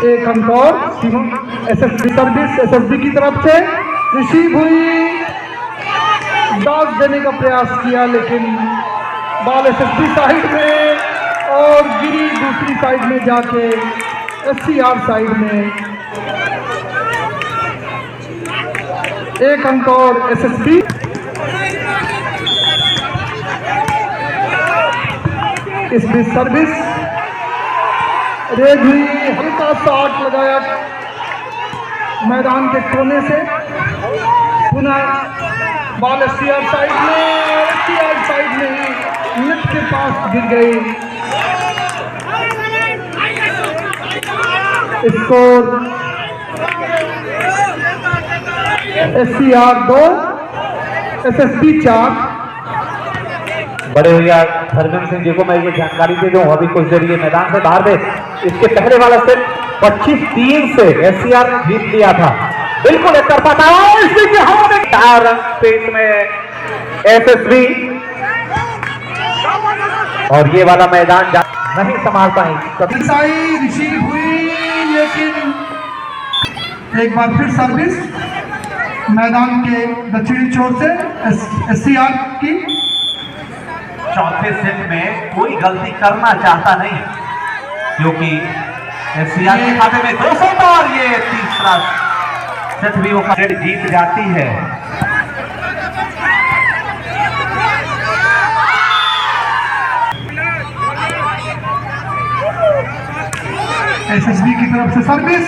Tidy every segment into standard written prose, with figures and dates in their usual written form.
एक अंक और एसएसबी सर्विस एसएसबी की तरफ से रिसीव हुई, डॉग देने का प्रयास किया लेकिन बॉल एसएसबी साइड में और गिरी दूसरी साइड में जाके एससीआर साइड में। एक अंक और एसएसबी। इस बीच सर्विस रेज हुई, हल्का शॉट लगाया मैदान के कोने से, पुनः बॉल एससीआर साइड में, एससीआर साइड में ही नेट के पास गिर गई। Score SCR 2 SSB 4। बड़े भैया हरमन सिंह जी को मैं ये जानकारी दे दूं, अभी कुछ देर ये मैदान से बाहर थे। इसके पहले वाला सेट 25-3 से एससीआर जीत लिया था, बिल्कुल एक तरफा था। इसी के हवा में 4 रन पेस में एसएसबी, और ये वाला मैदान नहीं संभाल पाएंगे। साई रिसीव हुई लेकिन एक बार फिर सर्विस मैदान के दक्षिणी छोर से एससीआर की। चौथे सेट में कोई गलती करना चाहता नहीं क्योंकि एससीआर के खाते में 200 और ये तीसरा सेट भी वो जीत जाती है। एसएसबी की तरफ से सर्विस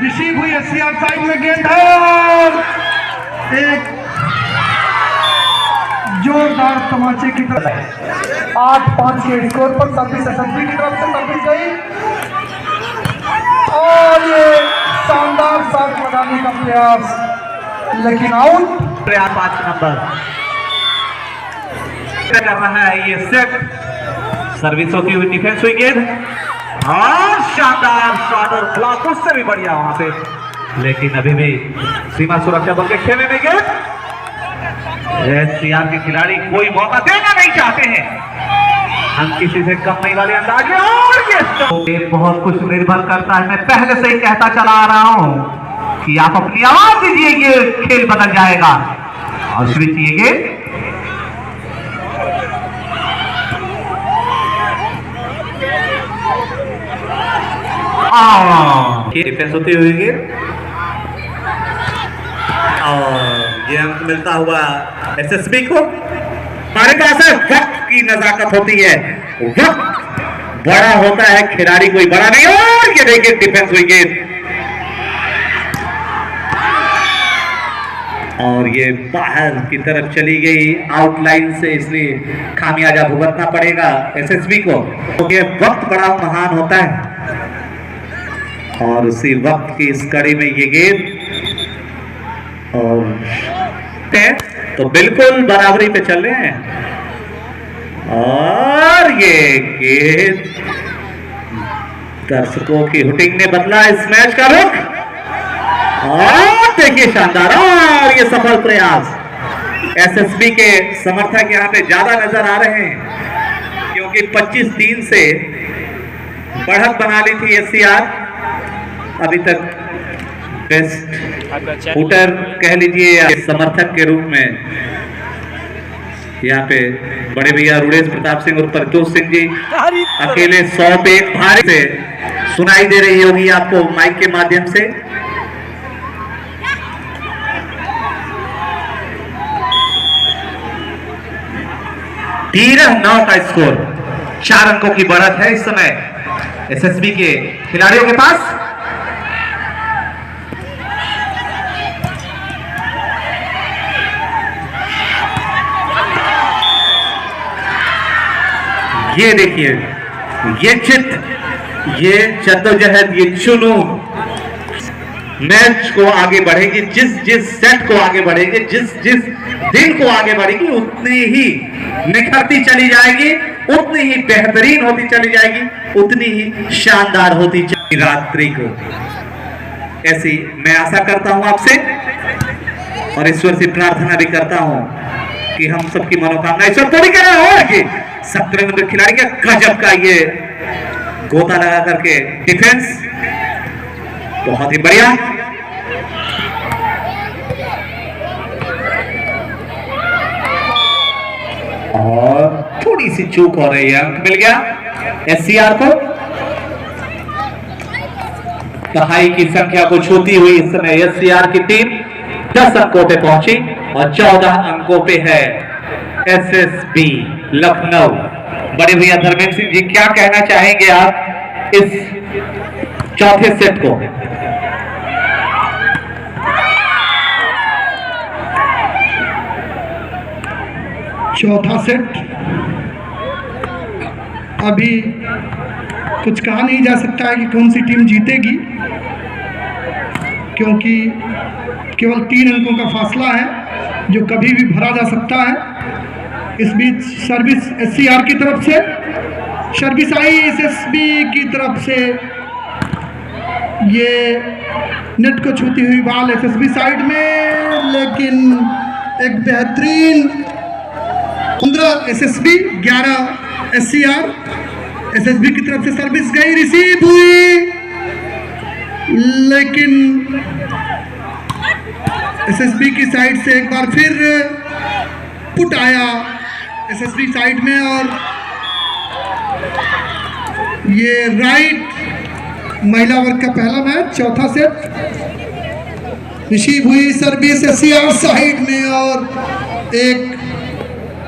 रिसीव हुई, एससीआर साइड में गेंद है और एक जोरदार तमाचे की तरफ 8-5 के स्कोर पर सर्विस एसएसबी की तरफ से सर्विस गई और ये शानदार शॉट लगाने का प्रयास लेकिन आउट। 5 नंबर कर रहा है ये सेट, सर्विस होती हुई डिफेंस हुई गेंद और शानदार शॉट और ब्लॉक उससे भी बढ़िया वहां पे, लेकिन अभी भी सीमा सुरक्षा बल के खेमे में गेंद। एससीआर के खिलाड़ी कोई मौका देना नहीं चाहते हैं, हम किसी से कम नहीं वाले अंदाज में, और ये बहुत कुछ निर्भर करता है। मैं पहले से ही कहता चला आ रहा हूं कि आप अपनी आवाज दीजिए, ये खेल बदल जाएगा। और स्विच ये गेंद डिफेंस होती हुई गेंद और ये अंक मिलता हुआ एसएसबी को। हमारे पास वक्त की नजाकत होती है, वक्त बड़ा होता है, खिलाड़ी कोई बड़ा नहीं। और ये देखिए डिफेंस हुई गेंद और ये बाहर की तरफ चली गई आउटलाइन से, इसलिए खामियाजा भुगतना पड़ेगा एसएसबी को। तो ये वक्त बड़ा महान होता है और उसी वक्त की इस कड़ी में ये गेंद और तो बिल्कुल बराबरी पे चल रहे हैं और ये गेंद दर्शकों की हुटिंग ने बदला इस मैच का रुख और देखिए शानदार और ये सफल प्रयास। एसएसबी के समर्थक यहाँ पे ज्यादा नजर आ रहे हैं क्योंकि 25-3 से बढ़त बना ली थी एससीआर। अभी तक बेस्ट शूटर कह लीजिए या समर्थक के रूप में यहाँ पे बड़े भैया रुड़ेश प्रताप सिंह और परजोत सिंह जी अकेले 100 पे 1 भारी से सुनाई दे रही होगी आपको माइक के माध्यम से। तेरह 9 का स्कोर, 4 अंकों की बढ़त है इस समय एसएसबी के खिलाड़ियों के पास। ये देखिए ये चित, ये जद्दोजहद, ये जुनून मैच को आगे बढ़ेगी, जिस सेट को आगे बढ़ेगी, जिस दिन को आगे बढ़ेगी उतनी ही निखरती चली जाएगी, उतनी ही बेहतरीन होती चली जाएगी, उतनी ही शानदार होती चली रात्रि को। ऐसी मैं आशा करता हूं आपसे और ईश्वर से प्रार्थना भी करता हूं कि हम सबकी मनोकामना ईश्वर पूरी करे और कि 17 खिलाड़ी का गजब का ये गोता लगा करके डिफेंस बहुत ही बढ़िया। और थोड़ी सी चूक हो रही है, अंक मिल गया एससीआर को। दहाई की संख्या को छूती हुई इस समय एससीआर की टीम 10 अंकों पे पहुंची और 14 अंकों पे है एसएसबी लखनऊ। बड़े भैया धर्मेंद्र सिंह जी, क्या कहना चाहेंगे आप इस चौथे सेट को? चौथा सेट अभी कुछ कहा नहीं जा सकता है कि कौन सी टीम जीतेगी, क्योंकि केवल 3 अंकों का फासला है जो कभी भी भरा जा सकता है। इस बीच सर्विस एससीआर की तरफ से, सर्विस आई एसएसबी की तरफ से, ये नेट को छूती हुई बॉल एसएसबी साइड में, लेकिन एक बेहतरीन 15 एसएसबी 11 एससीआर। एसएसबी की तरफ से सर्विस गई, रिसीव हुई, लेकिन एसएसबी की साइड से एक बार फिर पुट आया एसएसबी साइड में, और ये राइट महिला वर्ग का पहला मैच, चौथा सेट। रिसीव हुई सर्विस एससीआर साइड में और एक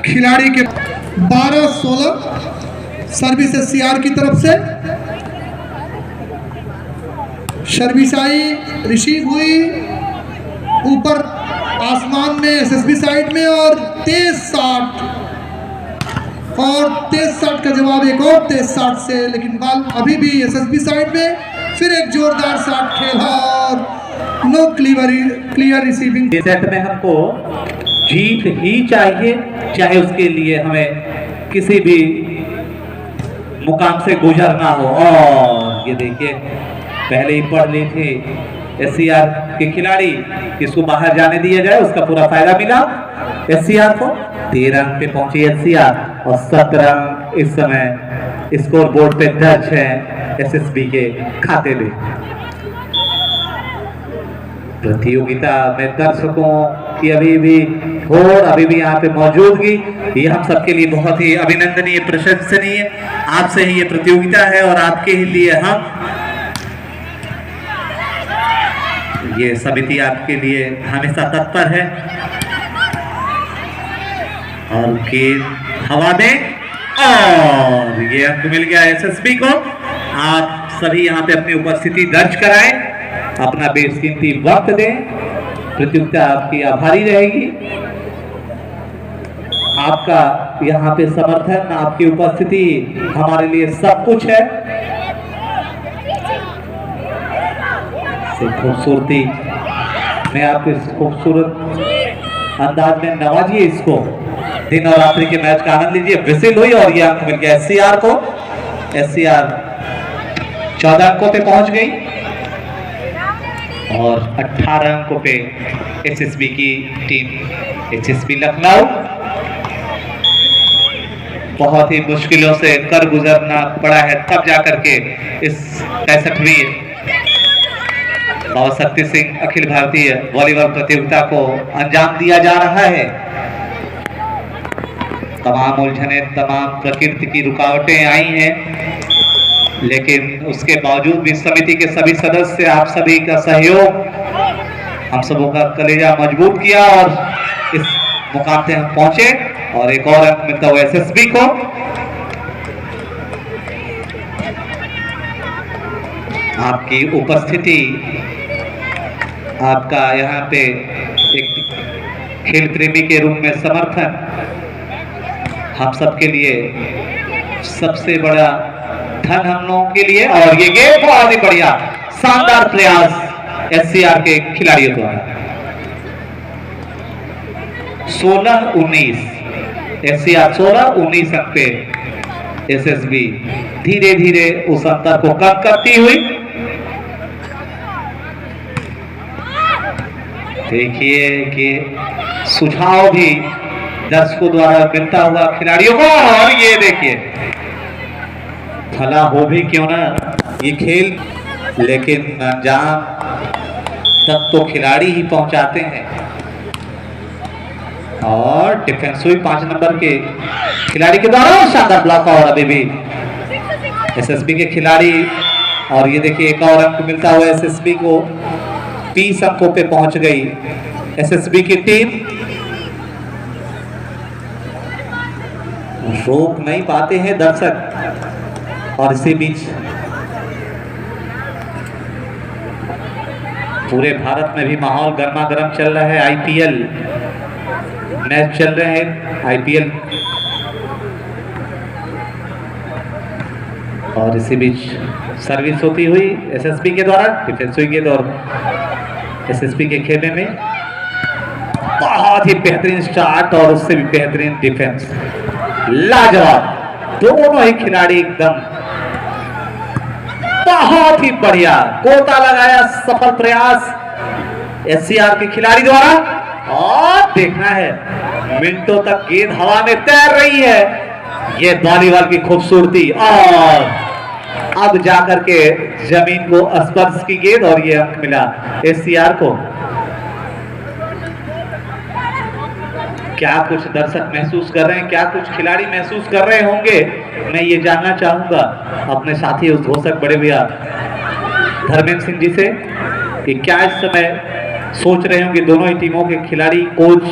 खिलाड़ी के 12-16 सर्विस एससीआर की तरफ से। सर्विस आई, रिसीव हुई ऊपर आसमान में एसएसबी साइड में, और तेज शॉट, और तेज शॉट का जवाब एक और तेज शॉट से, लेकिन बॉल अभी भी एसएसबी साइड में। फिर एक जोरदार शॉट खेला और नो क्लियर रिसीविंग। इस सेट में हमको जीत ही चाहिए, चाहे उसके लिए हमें किसी भी मुकाम से गुजरना हो। और ये देखिए पहले ही पढ़ ली थी एससीआर के खिलाड़ी, इसको बाहर जाने दिया जाए, उसका पूरा फायदा मिला एससीआर को। 13 अंक पे पहुंची एससीआर और 17 अंक इस समय स्कोर बोर्ड पे दर्ज है एसएसबी के खाते में। प्रतियोगिता में दर्शकों की अभी भी होड़, अभी भी यहाँ पे मौजूदगी, ये हम सबके लिए बहुत ही अभिनंदनीय, प्रशंसनीय। आपसे ही ये प्रतियोगिता है और आपके ही लिए हम, ये समिति आपके लिए हमेशा तत्पर है। और गेंद हवा में, और ये अंक मिल गया एसएसबी को। आप सभी यहाँ पे अपनी उपस्थिति दर्ज कराएं, अपना बेशकीमती वक्त दें, प्रतियोगिता आपकी आभारी रहेगी। आपका यहाँ पे समर्थन, आपकी उपस्थिति हमारे लिए सब कुछ है। खूबसूरती में आप इस खूबसूरत अंदाज में नवाजिए इसको, दिन और रात्रि के मैच का आनंद लीजिए। विसिल हुई और यह अंक मिल गया एससीआर को। एससीआर 14 अंकों पे पहुंच गई और 18 अंकों पे एसएसबी की टीम एसएसबी लखनऊ। बहुत ही मुश्किलों से कर गुजरना पड़ा है, तब जाकर के इस 65वीं बाबा शक्ति सिंह अखिल भारतीय वॉलीबॉल प्रतियोगिता को अंजाम दिया जा रहा है। तमाम उलझने, तमाम प्रकृति की रुकावटें आई हैं, लेकिन उसके बावजूद भी समिति के सभी सदस्य, आप सभी का सहयोग हम सबों का कलेजा मजबूत किया और इस मुकाम पे हम पहुंचे। और एक और अंक मिलता हुआ एसएसबी को। आपकी उपस्थिति, आपका यहाँ पे एक खेल प्रेमी के रूप में समर्थन हम सबके लिए सबसे बड़ा धन हम लोगों के लिए। और ये गेम बहुत ही बढ़िया, शानदार प्रयास एससीआर के खिलाड़ियों द्वारा। 16-19 एससीआर 16-19 अंक पे एसएसबी धीरे धीरे उस अंतर को कम करती हुई। देखिए कि सुझाव भी दर्शकों द्वारा मिलता हुआ खिलाड़ियों को। और ये देखिए, भला हो भी क्यों ना, ये खेल लेकिन अंजाम तक तो खिलाड़ी ही पहुंचाते हैं। और डिफेंस हुई 5 नंबर के खिलाड़ी के द्वारा शानदार ब्लॉक, और अभी भी एसएसबी के खिलाड़ी, और ये देखिए एक और अंक मिलता हुआ एसएसबी को। 30 अंकों पे पहुंच गई एसएसबी की टीम। रोक नहीं पाते हैं दर्शक, और इसी बीच पूरे भारत में भी माहौल गर्मा गर्म चल रहा है। आईपीएल मैच चल रहे हैं, आईपीएल, और इसी बीच सर्विस होती हुई एसएसबी के द्वारा, डिफेंस हुई गेंद, और एसएसबी के खेमे में बहुत ही बेहतरीन स्टार्ट और उससे भी बेहतरीन डिफेंस। लाजवाब दोनों ही खिलाड़ी, एकदम बहुत ही बढ़िया गोता लगाया, सफल प्रयास एससीआर के खिलाड़ी द्वारा। और देखना है मिनटों तक गेंद हवा में तैर रही है, ये वॉलीबॉल की खूबसूरती, और अब जाकर के जमीन को स्पर्श की गेंद, और ये अंक मिला एससीआर को। क्या कुछ दर्शक महसूस कर रहे हैं, क्या कुछ खिलाड़ी महसूस कर रहे होंगे, मैं ये जानना चाहूंगा अपने साथी उद्घोषक बड़े भैया धर्मेंद्र सिंह जी से, कि क्या इस समय सोच रहे होंगे दोनों ही टीमों के खिलाड़ी, कोच,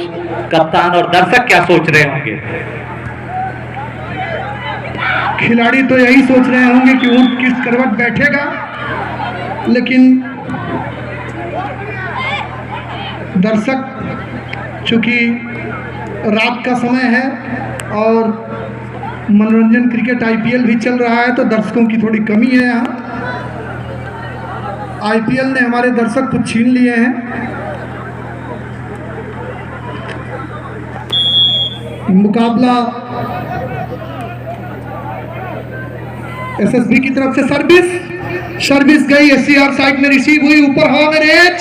कप्तान और दर्शक क्या सोच रहे होंगे। खिलाड़ी तो यही सोच रहे होंगे कि ऊंट किस करवट बैठेगा, लेकिन दर्शक चूंकि रात का समय है और मनोरंजन क्रिकेट आईपीएल भी चल रहा है, तो दर्शकों की थोड़ी कमी है यहाँ। आईपीएल ने हमारे दर्शक कुछ छीन लिए हैं। मुकाबला एसएसबी की तरफ से सर्विस गई, एससीआर साइड में रिसीव हुई, ऊपर हवा में रेज,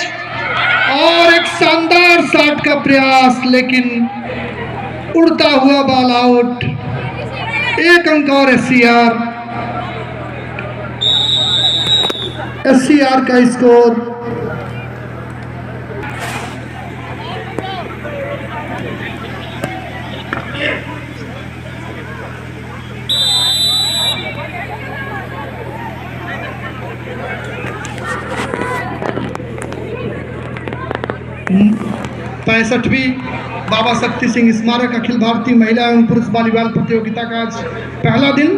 और एक शानदार शॉट का प्रयास, लेकिन उड़ता हुआ बॉल आउट। 1 अंक और एससीआर का स्कोर। पैंसठवीं बाबा शक्ति सिंह स्मारक अखिल भारतीय महिला एवं पुरुष वॉलीबॉल प्रतियोगिता का आज पहला दिन।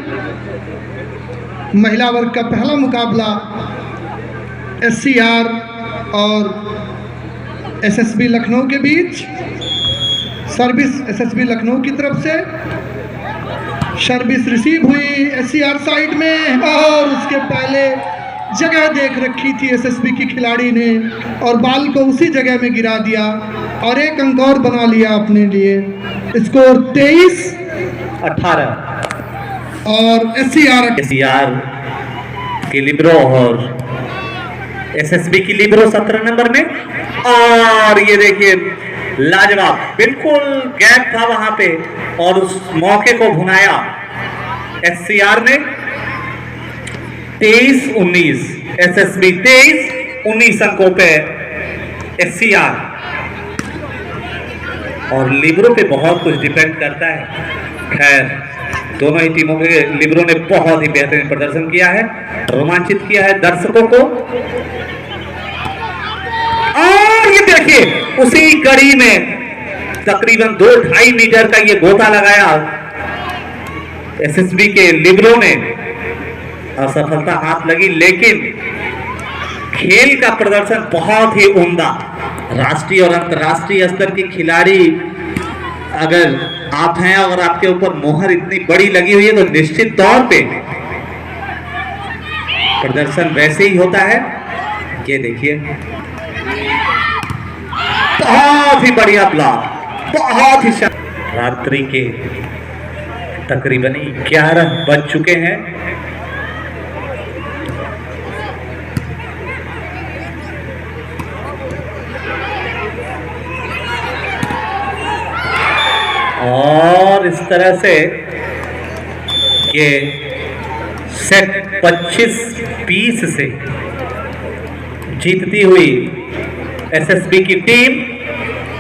महिला वर्ग का पहला मुकाबला एससीआर और एसएसबी लखनऊ के बीच। सर्विस एसएसबी लखनऊ की तरफ से, सर्विस रिसीव हुई एससीआर साइड में, और उसके पहले जगह देख रखी थी एसएसबी की खिलाड़ी ने, और बॉल को उसी जगह में गिरा दिया और 1 अंक और बना लिया अपने लिए। स्कोर 23-18, और एससीआर की लिब्रो और एसएसबी की लिब्रो 17 नंबर में। और ये देखिए लाजवाब, बिल्कुल गैप था वहां पे, और उस मौके को भुनाया एससीआर ने। 23-19 एसएसबी, 23-19 अंकों पे एससीआर। और लिब्रो पे बहुत कुछ डिपेंड करता है। खैर, दोनों ही टीमों के लिब्रो ने बहुत ही बेहतरीन प्रदर्शन किया है, रोमांचित किया है दर्शकों को। और ये देखिए उसी कड़ी में तकरीबन 2-2.5 मीटर का ये गोता लगाया एसएसबी के लिब्रो ने, असफलता हाथ लगी, लेकिन खेल का प्रदर्शन बहुत ही उम्दा। राष्ट्रीय और अंतर्राष्ट्रीय स्तर की खिलाड़ी अगर आप हैं और आपके ऊपर मोहर इतनी बड़ी लगी हुई है, तो निश्चित तौर पे प्रदर्शन वैसे ही होता है। ये देखिए बहुत ही बढ़िया ब्लॉक, बहुत ही रात्रि के तकरीबन 11 बज चुके हैं। और इस तरह से ये सेट 25-20 से जीतती हुई एसएसबी की टीम